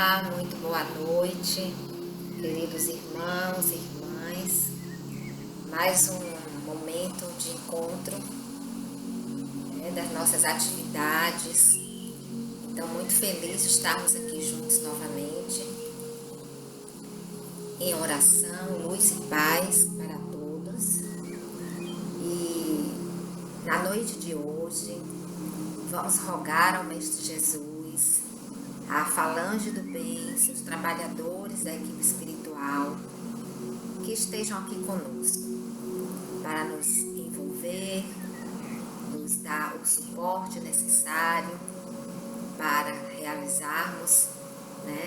Olá, muito boa noite, queridos irmãos e irmãs. Mais um momento de encontro, das nossas atividades. Então, muito feliz de estarmos aqui juntos novamente, em oração, luz e paz para todos. E na noite de hoje, vamos rogar ao Mestre Jesus, à falange do bem, seus trabalhadores da equipe espiritual, que estejam aqui conosco, para nos envolver, nos dar o suporte necessário para realizarmos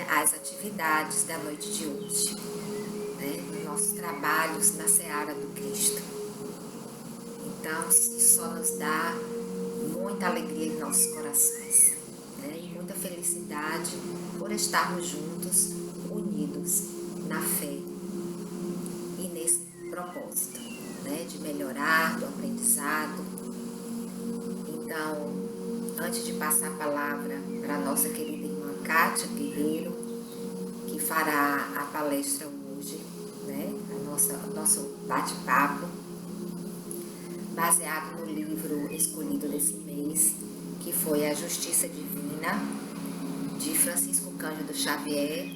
as atividades da noite de hoje, nos nossos trabalhos na Seara do Cristo. Então, isso só nos dá muita alegria em nossos corações, e muita felicidade por estarmos juntos, unidos na fé e nesse propósito, de melhorar, do aprendizado. Então, antes de passar a palavra para a nossa querida irmã Kátia Guerreiro, que fará a palestra hoje, nosso bate-papo, baseado no livro escolhido desse mês, que foi A Justiça Divina, de Francisco Cândido Xavier,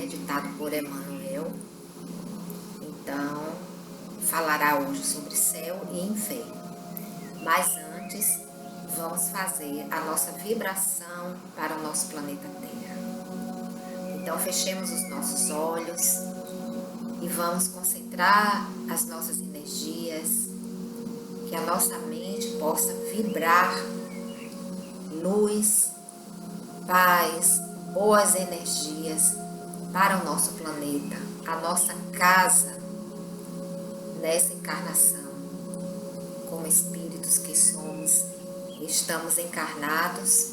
ditado por Emmanuel. Então, falará hoje sobre céu e inferno. Mas antes, vamos fazer a nossa vibração para o nosso planeta Terra. Então, fechemos os nossos olhos e vamos concentrar as nossas energias, que a nossa mente possa vibrar luz, paz, boas energias para o nosso planeta, a nossa casa nessa encarnação. Como espíritos que somos, estamos encarnados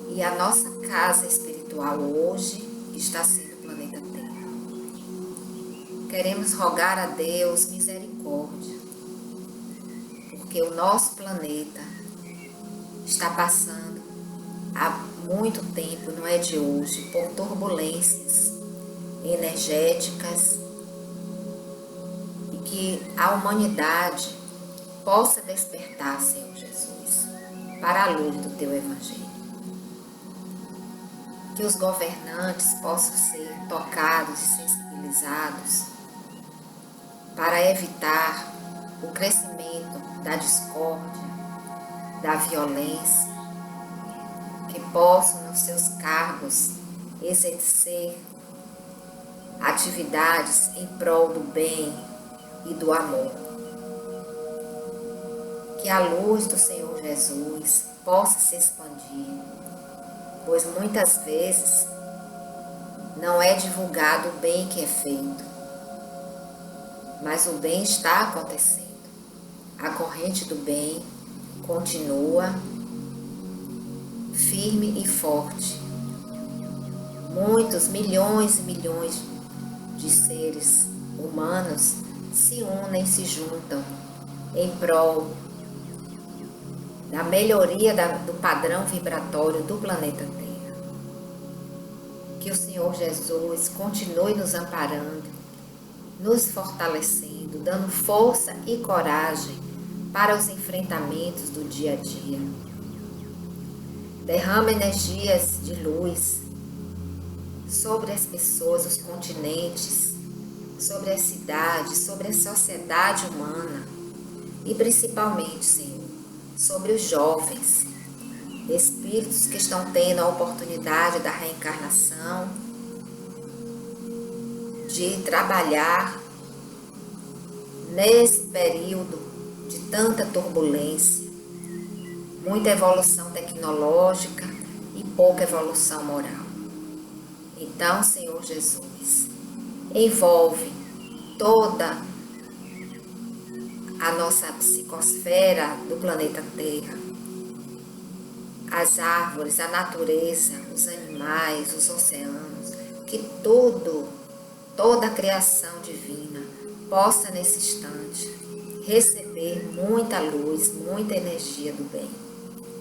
e a nossa casa espiritual hoje está sendo o planeta Terra. Queremos rogar a Deus misericórdia, porque o nosso planeta está passando há muito tempo, não é de hoje, por turbulências energéticas, e que a humanidade possa despertar, Senhor Jesus, para a luz do Teu Evangelho. Que os governantes possam ser tocados e sensibilizados para evitar o crescimento da discórdia, da violência, que possam nos seus cargos exercer atividades em prol do bem e do amor. Que a luz do Senhor Jesus possa se expandir, pois muitas vezes não é divulgado o bem que é feito, mas o bem está acontecendo. A corrente do bem continua firme e forte. Muitos, milhões e milhões de seres humanos se unem, se juntam em prol da melhoria do padrão vibratório do planeta Terra. Que o Senhor Jesus continue nos amparando, nos fortalecendo, dando força e coragem para os enfrentamentos do dia a dia. Derrama energias de luz sobre as pessoas, os continentes, sobre as cidades, sobre a sociedade humana e principalmente, Senhor, sobre os jovens, espíritos que estão tendo a oportunidade da reencarnação, de trabalhar nesse período de tanta turbulência, muita evolução tecnológica e pouca evolução moral. Então, Senhor Jesus, envolve toda a nossa psicosfera do planeta Terra, as árvores, a natureza, os animais, os oceanos, que toda a criação divina possa nesse instante receber muita luz, muita energia do bem,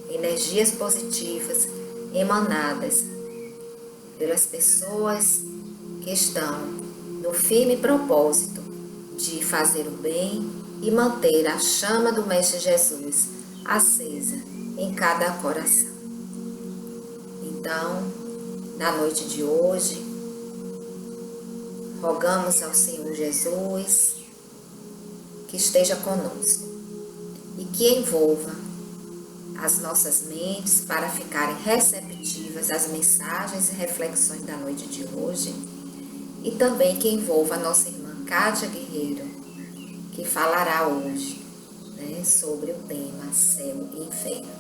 energias positivas emanadas pelas pessoas que estão no firme propósito de fazer o bem e manter a chama do Mestre Jesus acesa em cada coração. Então, na noite de hoje, rogamos ao Senhor Jesus que esteja conosco e que envolva as nossas mentes para ficarem receptivas às mensagens e reflexões da noite de hoje, e também que envolva a nossa irmã Kátia Guerreiro, que falará hoje, né, sobre o tema Céu e Inferno.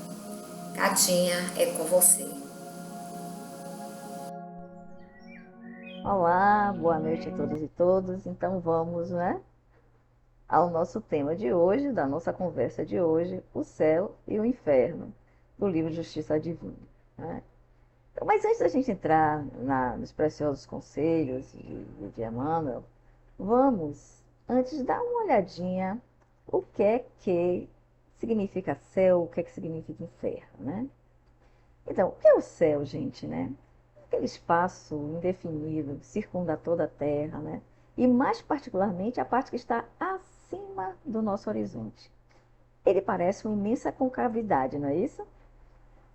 Catinha, é com você. Olá, boa noite a todos e todas. Então vamos, né, ao nosso tema de hoje, da nossa conversa de hoje, o céu e o inferno, do livro Justiça Divina, né? Então, mas antes da gente entrar nos preciosos conselhos de Emmanuel, vamos antes dar uma olhadinha o que é que significa céu, o que é que significa inferno, né? Então, o que é o céu, gente, né? Aquele espaço indefinido que circunda toda a Terra, né? E mais particularmente a parte que está acima do nosso horizonte. Ele parece uma imensa concavidade, não é isso?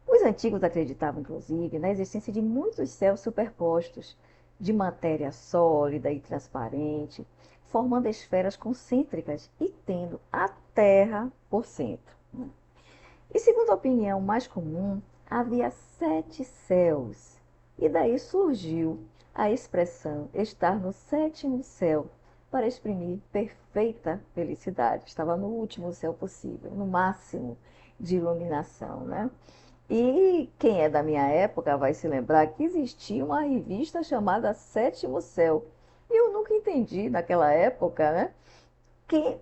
Os antigos acreditavam, inclusive, na existência de muitos céus superpostos, de matéria sólida e transparente, formando esferas concêntricas e tendo a Terra por centro. E segundo a opinião mais comum, havia 7 céus. E daí surgiu a expressão estar no 7º céu, para exprimir perfeita felicidade. Estava no último céu possível, no máximo de iluminação, né? E quem é da minha época vai se lembrar que existia uma revista chamada Sétimo Céu. E eu nunca entendi naquela época, né?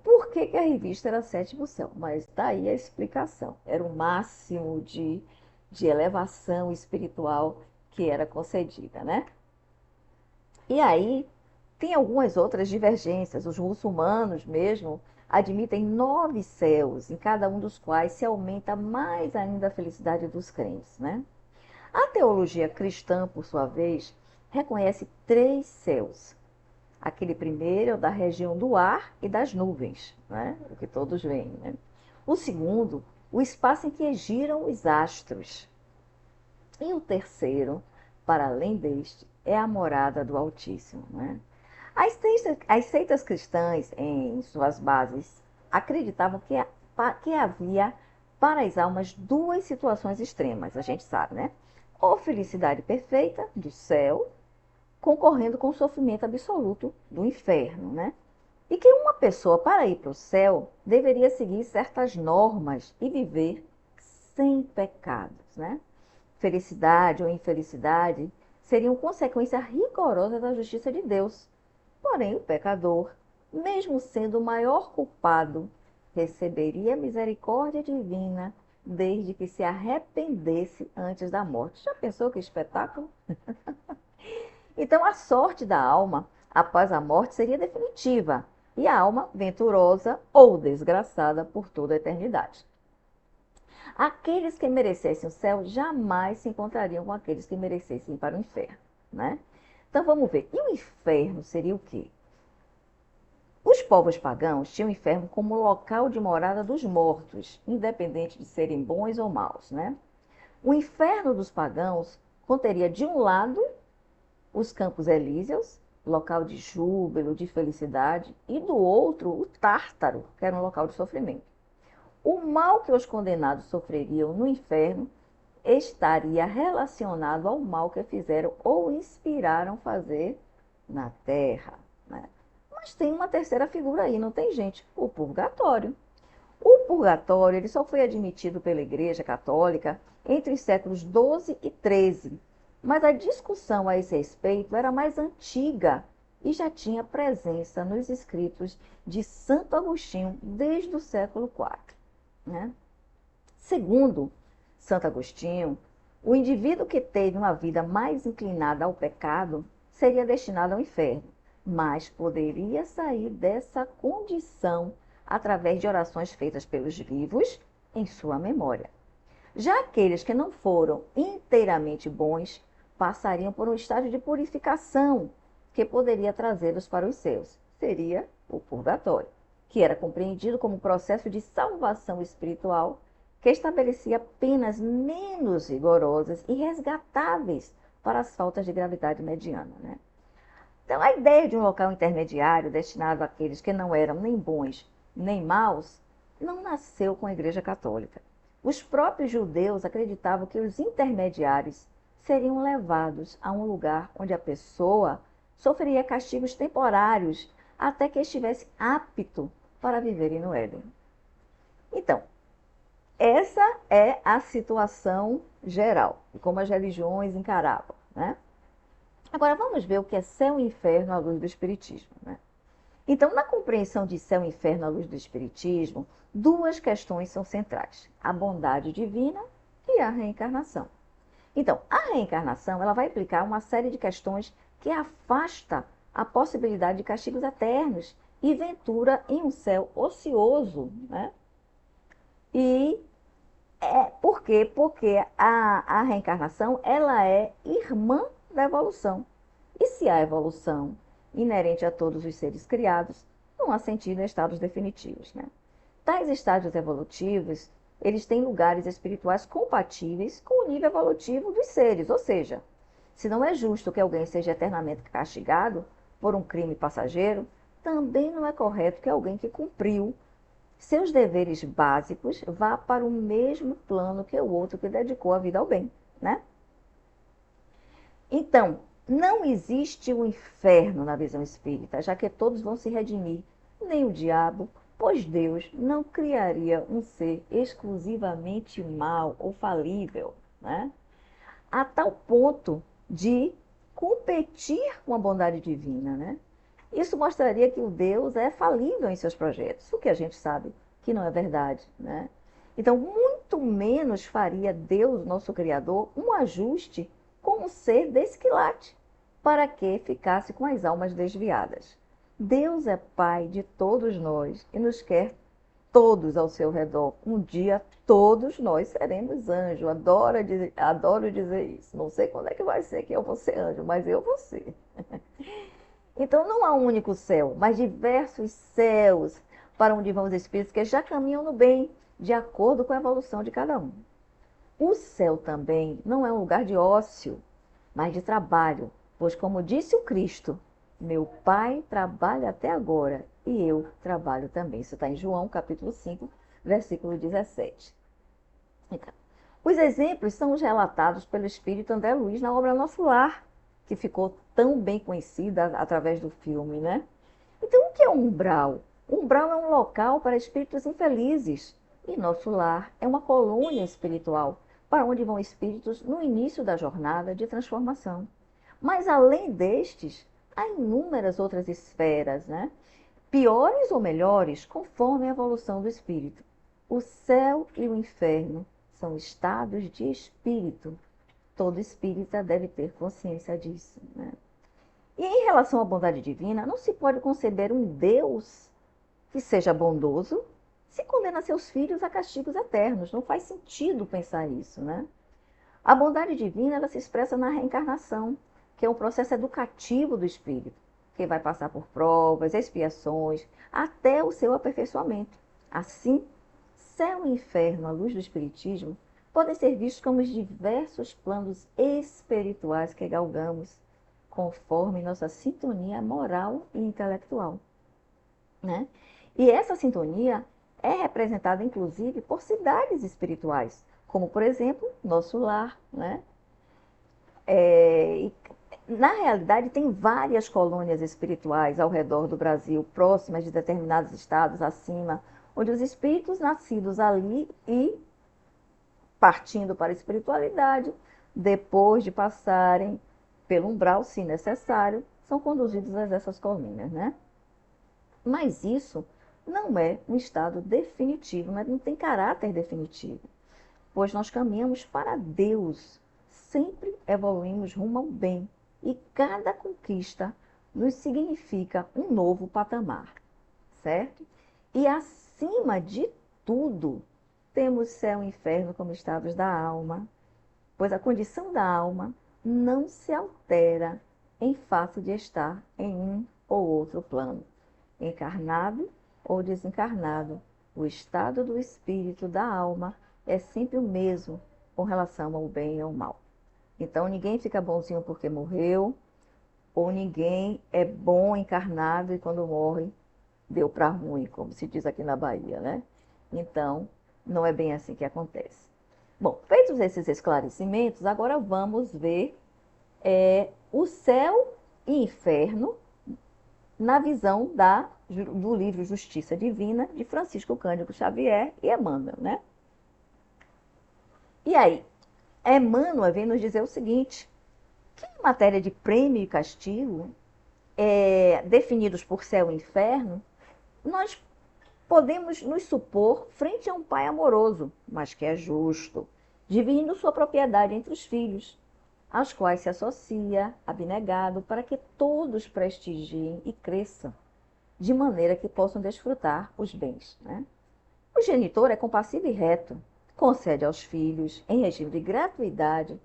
Por que a revista era Sétimo Céu? Mas daí a explicação. Era o máximo de elevação espiritual que era concedida, né? E aí tem algumas outras divergências. Os muçulmanos mesmo admitem 9 céus, em cada um dos quais se aumenta mais ainda a felicidade dos crentes, né? A teologia cristã, por sua vez, reconhece 3 céus. Aquele primeiro é o da região do ar e das nuvens, né? O que todos veem, né? O segundo, o espaço em que giram os astros. E o terceiro, para além deste, é a morada do Altíssimo, né? As seitas cristãs, em suas bases, acreditavam que havia para as almas 2 situações extremas, a gente sabe, né? Ou felicidade perfeita, do céu, concorrendo com o sofrimento absoluto do inferno, né? E que uma pessoa, para ir para o céu, deveria seguir certas normas e viver sem pecados, né? Felicidade ou infelicidade seriam consequência rigorosa da justiça de Deus. Porém, o pecador, mesmo sendo o maior culpado, receberia misericórdia divina desde que se arrependesse antes da morte. Já pensou que espetáculo? Então, a sorte da alma após a morte seria definitiva e a alma venturosa ou desgraçada por toda a eternidade. Aqueles que merecessem o céu jamais se encontrariam com aqueles que merecessem ir para o inferno, né? Então vamos ver. E o inferno seria o quê? Os povos pagãos tinham o inferno como local de morada dos mortos, independente de serem bons ou maus, né? O inferno dos pagãos conteria de um lado os campos elíseos, local de júbilo, de felicidade, e do outro o Tártaro, que era um local de sofrimento. O mal que os condenados sofreriam no inferno estaria relacionado ao mal que fizeram ou inspiraram fazer na terra, né? Mas tem uma terceira figura aí, não tem, gente? O purgatório. O purgatório ele só foi admitido pela Igreja Católica entre os séculos XII e XIII, mas a discussão a esse respeito era mais antiga e já tinha presença nos escritos de Santo Agostinho desde o século IV, né? Segundo Santo Agostinho, o indivíduo que teve uma vida mais inclinada ao pecado seria destinado ao inferno, mas poderia sair dessa condição através de orações feitas pelos vivos em sua memória. Já aqueles que não foram inteiramente bons passariam por um estágio de purificação que poderia trazê-los para os céus. Seria o purgatório, que era compreendido como um processo de salvação espiritual que estabelecia penas menos rigorosas e resgatáveis para as faltas de gravidade mediana, né? Então, a ideia de um local intermediário destinado àqueles que não eram nem bons nem maus não nasceu com a Igreja Católica. Os próprios judeus acreditavam que os intermediários seriam levados a um lugar onde a pessoa sofreria castigos temporários até que estivesse apto para viverem no Éden. Então, essa é a situação geral, e como as religiões encaravam, né? Agora vamos ver o que é céu e inferno à luz do Espiritismo, né? Então, na compreensão de céu e inferno à luz do Espiritismo, duas questões são centrais: a bondade divina e a reencarnação. Então, a reencarnação ela vai implicar uma série de questões que afasta a possibilidade de castigos eternos e ventura em um céu ocioso, né? E por quê? Porque a reencarnação ela é irmã da evolução. E se há evolução inerente a todos os seres criados, não há sentido em estados definitivos, né? Tais estágios evolutivos, eles têm lugares espirituais compatíveis com o nível evolutivo dos seres, ou seja, se não é justo que alguém seja eternamente castigado por um crime passageiro, também não é correto que alguém que cumpriu seus deveres básicos vá para o mesmo plano que o outro que dedicou a vida ao bem, né? Então, não existe o inferno na visão espírita, já que todos vão se redimir, nem o diabo, pois Deus não criaria um ser exclusivamente mau ou falível, né? A tal ponto de competir com a bondade divina, né? Isso mostraria que o Deus é falível em seus projetos, o que a gente sabe que não é verdade, né? Então, muito menos faria Deus, nosso Criador, um ajuste com um ser desse quilate, para que ficasse com as almas desviadas. Deus é Pai de todos nós e nos quer todos ao seu redor. Um dia todos nós seremos anjos. Adoro dizer isso. Não sei quando é que vai ser que eu vou ser anjo, mas eu vou ser. Então não há um único céu, mas diversos céus para onde vão os espíritos que já caminham no bem, de acordo com a evolução de cada um. O céu também não é um lugar de ócio, mas de trabalho, pois como disse o Cristo, meu Pai trabalha até agora e eu trabalho também. Isso está em João, capítulo 5, versículo 17. Então, os exemplos são os relatados pelo Espírito André Luiz na obra Nosso Lar, que ficou tão bem conhecida através do filme, né? Então, o que é um umbral? Um umbral é um local para espíritos infelizes, e Nosso Lar é uma colônia espiritual, para onde vão espíritos no início da jornada de transformação. Mas, além destes, há inúmeras outras esferas, né? Piores ou melhores, conforme a evolução do espírito. O céu e o inferno são estados de espírito. Todo espírita deve ter consciência disso, né? E em relação à bondade divina, não se pode conceber um Deus que seja bondoso se condena seus filhos a castigos eternos. Não faz sentido pensar isso, né? A bondade divina ela se expressa na reencarnação, que é um processo educativo do espírito, que vai passar por provas, expiações, até o seu aperfeiçoamento. Assim, céu e inferno, à luz do espiritismo, podem ser vistos como os diversos planos espirituais que galgamos, conforme nossa sintonia moral e intelectual, né? E essa sintonia é representada, inclusive, por cidades espirituais, como, por exemplo, Nosso Lar, né? Na realidade, tem várias colônias espirituais ao redor do Brasil, próximas de determinados estados acima, onde os espíritos nascidos ali e partindo para a espiritualidade, depois de passarem pelo umbral, se necessário, são conduzidos a essas colônias, né? Mas isso não é um estado definitivo, não tem caráter definitivo, pois nós caminhamos para Deus, sempre evoluímos rumo ao bem, e cada conquista nos significa um novo patamar, certo? E acima de tudo, temos céu e inferno como estados da alma, pois a condição da alma não se altera em face de estar em um ou outro plano, encarnado ou desencarnado. O estado do espírito, da alma, é sempre o mesmo com relação ao bem e ao mal. Então, ninguém fica bonzinho porque morreu, ou ninguém é bom encarnado e quando morre deu para ruim, como se diz aqui na Bahia, né? Então, não é bem assim que acontece. Bom, feitos esses esclarecimentos, agora vamos ver o céu e inferno na visão do livro Justiça Divina, de Francisco Cândido Xavier e Emmanuel, né? E aí, Emmanuel vem nos dizer o seguinte, que em matéria de prêmio e castigo, definidos por céu e inferno, nós podemos nos supor frente a um pai amoroso, mas que é justo, dividindo sua propriedade entre os filhos, aos quais se associa, abnegado, para que todos prestigiem e cresçam, de maneira que possam desfrutar os bens, né? O genitor é compassivo e reto, concede aos filhos, em regime de gratuidade,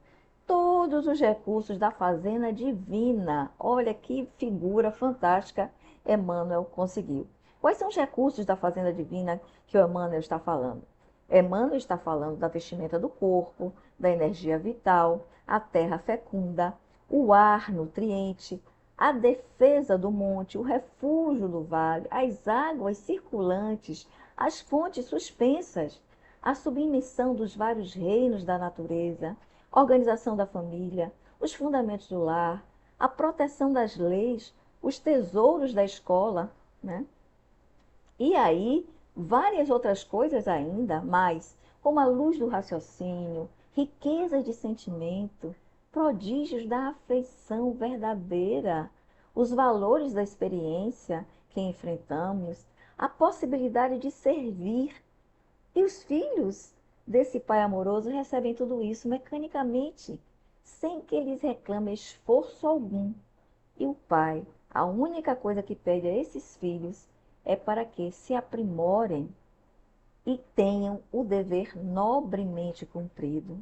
todos os recursos da fazenda divina. Olha que figura fantástica Emmanuel conseguiu. Quais são os recursos da fazenda divina que o Emmanuel está falando? Emmanuel está falando da vestimenta do corpo, da energia vital, a terra fecunda, o ar nutriente, a defesa do monte, o refúgio do vale, as águas circulantes, as fontes suspensas, a submissão dos vários reinos da natureza, a organização da família, os fundamentos do lar, a proteção das leis, os tesouros da escola, né? E aí, várias outras coisas ainda mais, como a luz do raciocínio, riquezas de sentimento, prodígios da afeição verdadeira, os valores da experiência que enfrentamos, a possibilidade de servir. E os filhos desse pai amoroso recebem tudo isso mecanicamente, sem que eles reclamem esforço algum. E o pai, a única coisa que pede a esses filhos é para que se aprimorem e tenham o dever nobremente cumprido.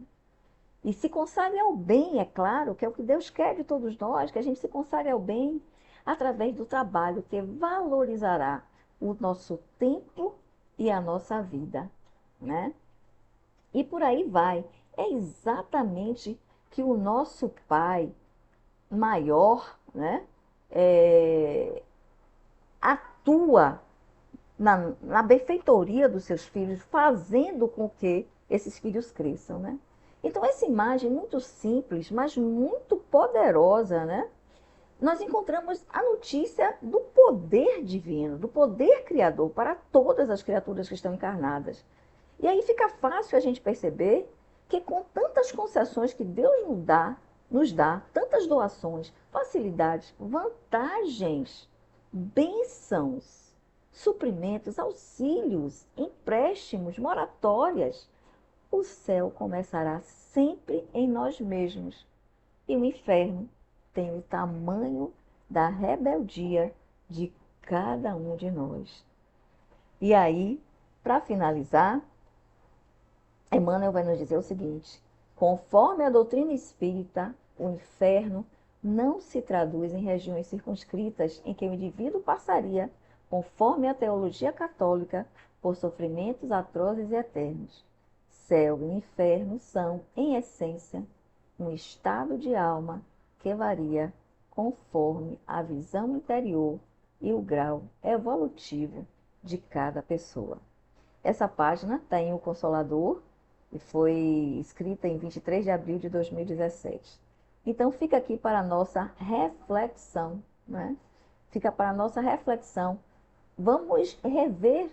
E se consagrem ao bem, é claro, que é o que Deus quer de todos nós, que a gente se consagre ao bem através do trabalho que valorizará o nosso tempo e a nossa vida, né? E por aí vai. É exatamente que o nosso Pai maior, né, atua na benfeitoria dos seus filhos, fazendo com que esses filhos cresçam, né? Então, essa imagem muito simples, mas muito poderosa, né? Nós encontramos a notícia do poder divino, do poder criador para todas as criaturas que estão encarnadas. E aí fica fácil a gente perceber que com tantas concessões que Deus nos dá tantas doações, facilidades, vantagens, bênçãos, suprimentos, auxílios, empréstimos, moratórias, o céu começará sempre em nós mesmos. E o inferno tem o tamanho da rebeldia de cada um de nós. E aí, para finalizar, Emmanuel vai nos dizer o seguinte: conforme a doutrina espírita, o inferno não se traduz em regiões circunscritas em que o indivíduo passaria, conforme a teologia católica, por sofrimentos atrozes e eternos. Céu e inferno são, em essência, um estado de alma que varia conforme a visão interior e o grau evolutivo de cada pessoa. Essa página tem o Consolador e foi escrita em 23 de abril de 2017. Então fica aqui para a nossa reflexão, né? Fica para a nossa reflexão. Vamos rever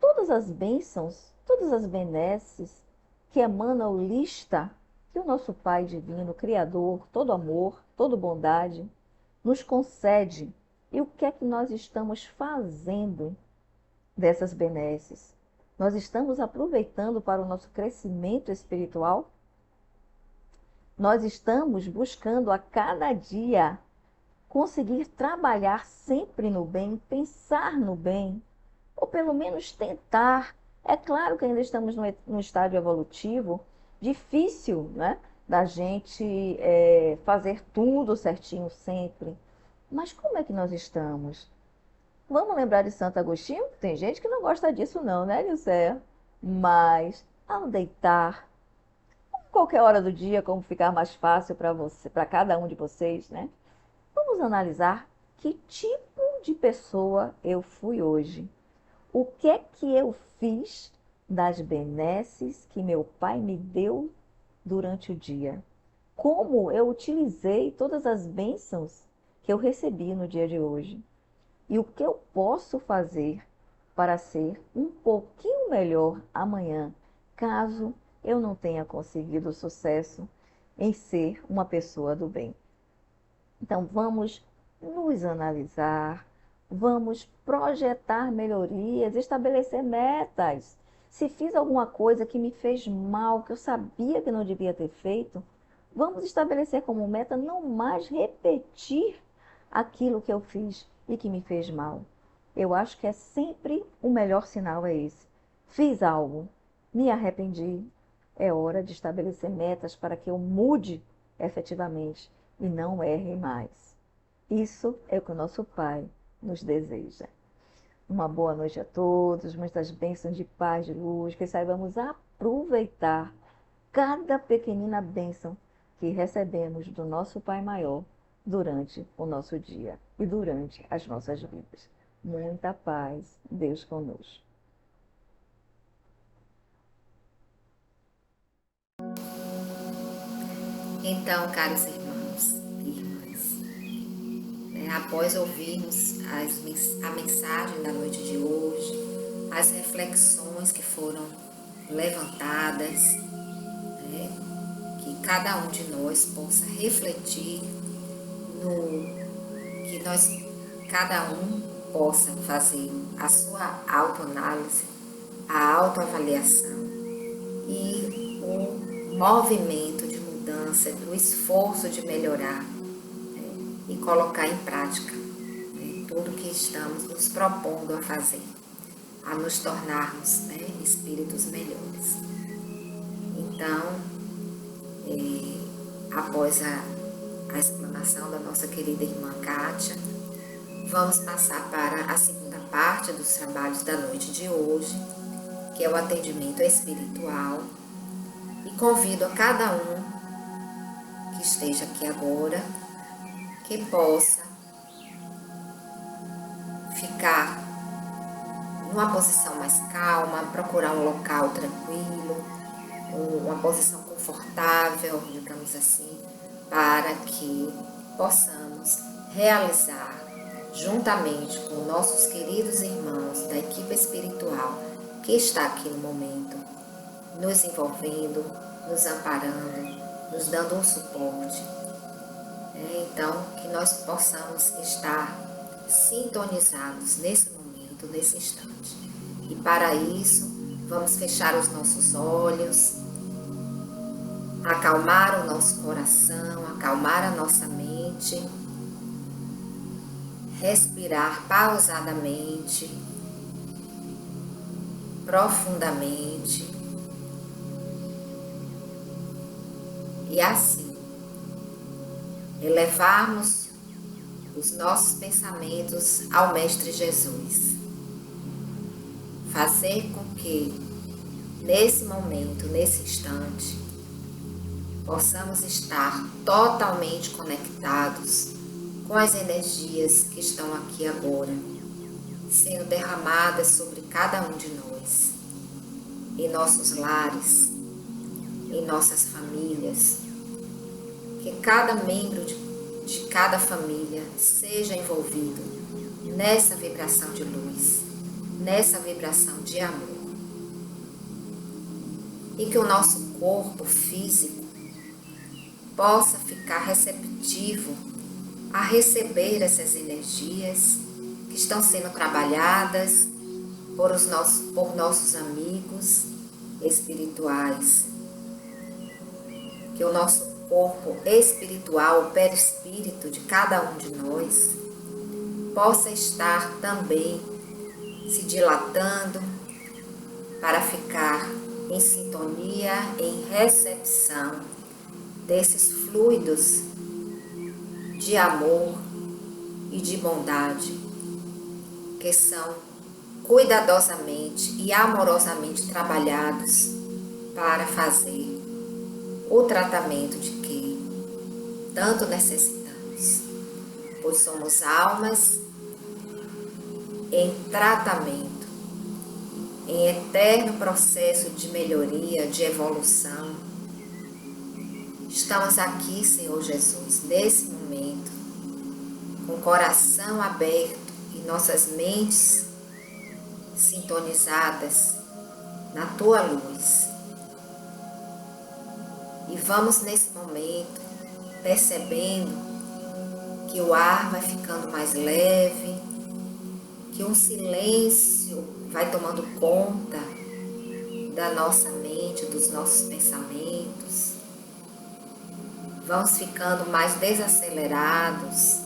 todas as bênçãos, todas as benesses que Emmanuel lista, que o nosso Pai Divino, Criador, todo amor, toda bondade, nos concede. E o que é que nós estamos fazendo dessas benesses? Nós estamos aproveitando para o nosso crescimento espiritual? Nós estamos buscando a cada dia conseguir trabalhar sempre no bem, pensar no bem, ou pelo menos tentar. É claro que ainda estamos num estágio evolutivo difícil, né? da gente fazer tudo certinho sempre. Mas como é que nós estamos? Vamos lembrar de Santo Agostinho? Tem gente que não gosta disso não, né, Nilceia? Mas ao deitar, qualquer hora do dia, como ficar mais fácil para você, para cada um de vocês, né? Vamos analisar que tipo de pessoa eu fui hoje. O que é que eu fiz das benesses que meu pai me deu durante o dia? Como eu utilizei todas as bênçãos que eu recebi no dia de hoje? E o que eu posso fazer para ser um pouquinho melhor amanhã, caso eu não tenha conseguido sucesso em ser uma pessoa do bem? Então, vamos nos analisar, vamos projetar melhorias, estabelecer metas. Se fiz alguma coisa que me fez mal, que eu sabia que não devia ter feito, vamos estabelecer como meta não mais repetir aquilo que eu fiz e que me fez mal. Eu acho que é sempre o melhor sinal é esse. Fiz algo, me arrependi, é hora de estabelecer metas para que eu mude efetivamente e não erre mais. Isso é o que o nosso Pai nos deseja. Uma boa noite a todos, muitas bênçãos de paz, de luz, que saibamos aproveitar cada pequenina bênção que recebemos do nosso Pai Maior durante o nosso dia e durante as nossas vidas. Muita paz, Deus conosco. Então, caros irmãos e irmãs, após ouvirmos a mensagem da noite de hoje, as reflexões que foram levantadas, que cada um de nós possa refletir no que nós, cada um possa fazer a sua autoanálise, a autoavaliação e o movimento de mudança, o esforço de melhorar, e colocar em prática, tudo que estamos nos propondo a fazer, a nos tornarmos, espíritos melhores. Então, após a explanação da nossa querida irmã Kátia, vamos passar para a segunda parte dos trabalhos da noite de hoje, que é o atendimento espiritual, e convido a cada um que esteja aqui agora, que possa ficar numa posição mais calma, procurar um local tranquilo, uma posição confortável, digamos assim, para que possamos realizar, juntamente com nossos queridos irmãos da equipe espiritual que está aqui no momento, nos envolvendo, nos amparando, nos dando um suporte. Então, que nós possamos estar sintonizados nesse momento, nesse instante. E para isso, vamos fechar os nossos olhos, acalmar o nosso coração, acalmar a nossa mente, respirar pausadamente, profundamente, e assim elevarmos os nossos pensamentos ao Mestre Jesus. Fazer com que, nesse momento, nesse instante, possamos estar totalmente conectados com as energias que estão aqui agora, sendo derramadas sobre cada um de nós, em nossos lares, em nossas famílias, que cada membro de cada família seja envolvido nessa vibração de luz, nessa vibração de amor. E que o nosso corpo físico possa ficar receptivo a receber essas energias que estão sendo trabalhadas por nossos amigos espirituais. Que o nosso corpo espiritual, o perispírito de cada um de nós, possa estar também se dilatando para ficar em sintonia, em recepção desses fluidos de amor e de bondade que são cuidadosamente e amorosamente trabalhados para fazer o tratamento de que tanto necessitamos, pois somos almas em tratamento, em eterno processo de melhoria, de evolução. Estamos aqui, Senhor Jesus, nesse momento, com o coração aberto e nossas mentes sintonizadas na Tua luz. E vamos nesse momento percebendo que o ar vai ficando mais leve, que um silêncio vai tomando conta da nossa mente, dos nossos pensamentos. Vamos ficando mais desacelerados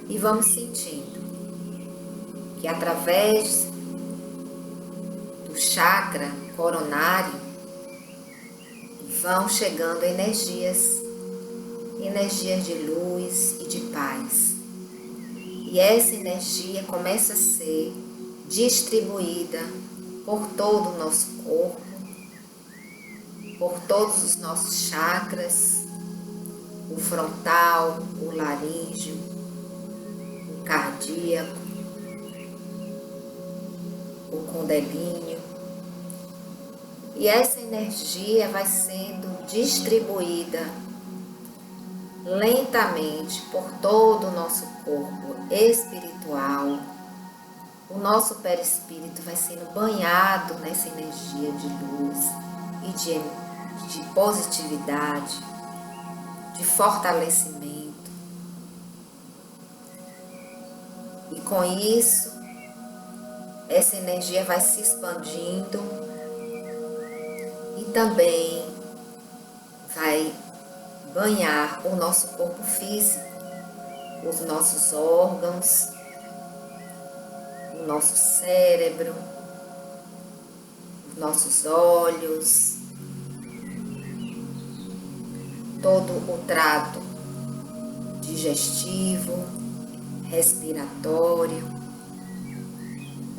e vamos sentindo que através do chakra coronário vão chegando energias de luz e de paz. E essa energia começa a ser distribuída por todo o nosso corpo, por todos os nossos chakras, o frontal, o laríngeo, o cardíaco, o kundalini. E essa energia vai sendo distribuída lentamente por todo o nosso corpo espiritual. O nosso perispírito vai sendo banhado nessa energia de luz e de positividade, de fortalecimento. E com isso, essa energia vai se expandindo e também vai banhar o nosso corpo físico, os nossos órgãos, o nosso cérebro, os nossos olhos, todo o trato digestivo, respiratório,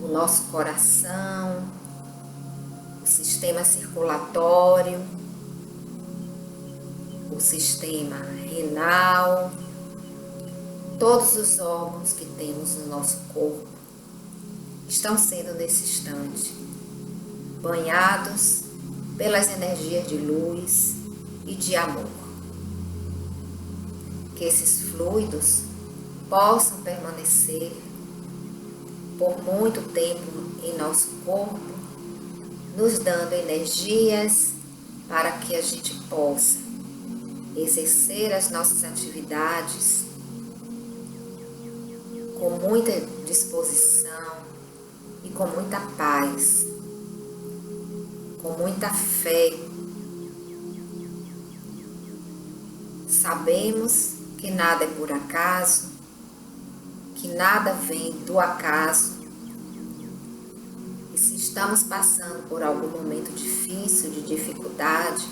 o nosso coração, o sistema circulatório, o sistema renal, todos os órgãos que temos no nosso corpo estão sendo nesse instante banhados pelas energias de luz e de amor. Que esses fluidos possam permanecer por muito tempo em nosso corpo, nos dando energias para que a gente possa exercer as nossas atividades com muita disposição e com muita paz, com muita fé. Sabemos que nada é por acaso, que nada vem do acaso. E se estamos passando por algum momento difícil, de dificuldade,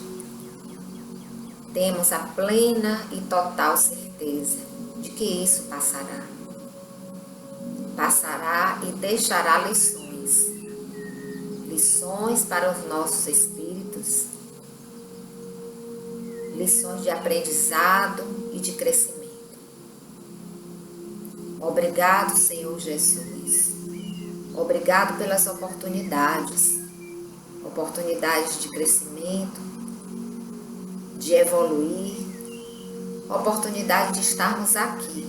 temos a plena e total certeza de que isso passará. Passará e deixará lições. Lições para os nossos espíritos, lições de aprendizado e de crescimento. Obrigado, Senhor Jesus. Obrigado pelas oportunidades de crescimento, de evoluir, oportunidade de estarmos aqui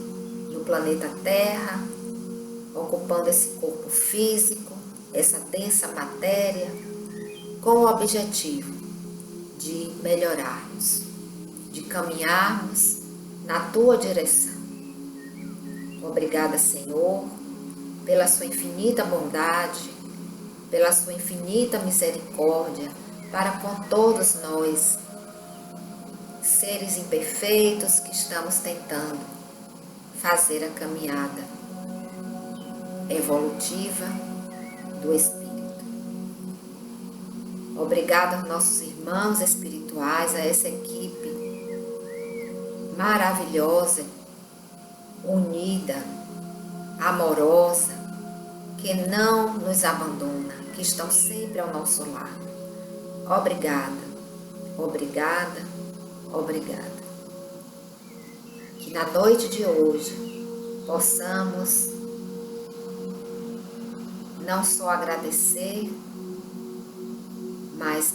no planeta Terra, ocupando esse corpo físico, essa densa matéria, com o objetivo de melhorarmos, de caminharmos na Tua direção. Obrigada, Senhor, pela Sua infinita bondade, pela Sua infinita misericórdia para com todos nós, seres imperfeitos que estamos tentando fazer a caminhada evolutiva do Espírito. Obrigada aos nossos irmãos espirituais, a essa equipe maravilhosa, unida, amorosa, que não nos abandona, que estão sempre ao nosso lado. Obrigada, obrigada, obrigada. Que na noite de hoje possamos não só agradecer, mas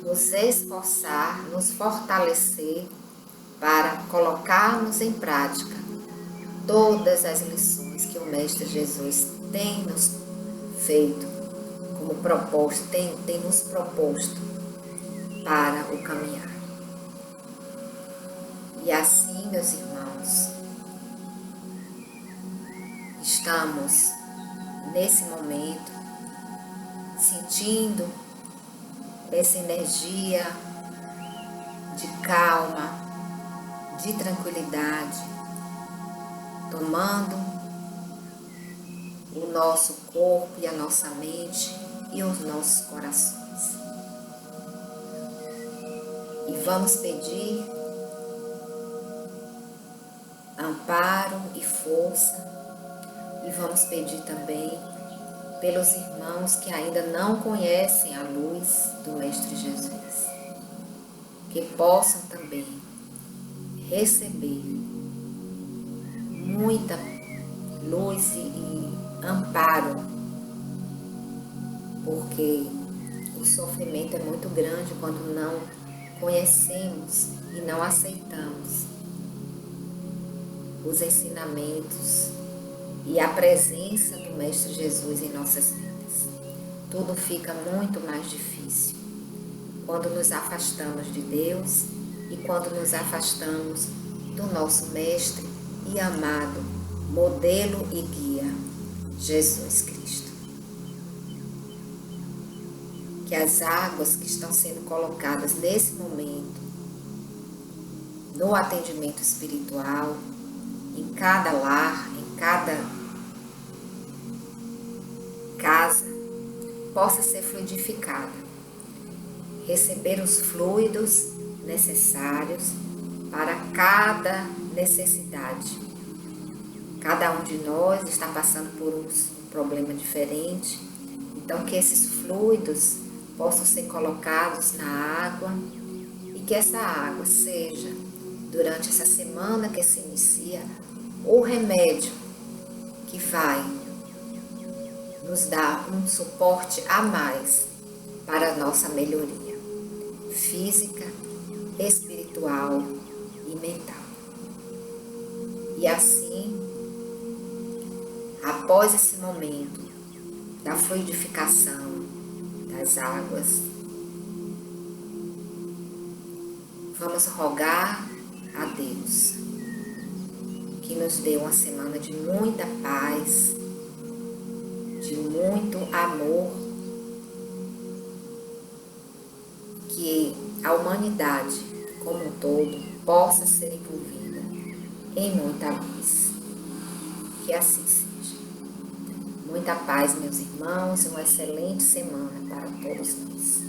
nos esforçar, nos fortalecer para colocarmos em prática todas as lições que o Mestre Jesus tem nos feito como proposto, tem nos proposto para o caminhar. E assim, meus irmãos, estamos nesse momento sentindo essa energia de calma, de tranquilidade, tomando o nosso corpo e a nossa mente e os nossos corações. E vamos pedir amparo e força, e vamos pedir também pelos irmãos que ainda não conhecem a luz do Mestre Jesus, que possam também receber muita luz e amparo, porque o sofrimento é muito grande quando não conhecemos e não aceitamos os ensinamentos e a presença do Mestre Jesus em nossas vidas. Tudo fica muito mais difícil quando nos afastamos de Deus e quando nos afastamos do nosso Mestre e amado modelo e guia, Jesus Cristo. Que as águas que estão sendo colocadas nesse momento no atendimento espiritual, em cada lar, em cada casa, possa ser fluidificada, receber os fluidos necessários para cada necessidade. Cada um de nós está passando por um problema diferente, então que esses fluidos possam ser colocados na água e que essa água seja, durante essa semana que se inicia, o remédio que vai nos dar um suporte a mais para a nossa melhoria física, espiritual e mental. E assim, após esse momento da fluidificação das águas, vamos rogar a Deus que nos dê uma semana de muita paz, de muito amor, que a humanidade como um todo possa ser envolvida em muita luz. Que assim seja. Muita paz, meus irmãos, e uma excelente semana para todos nós.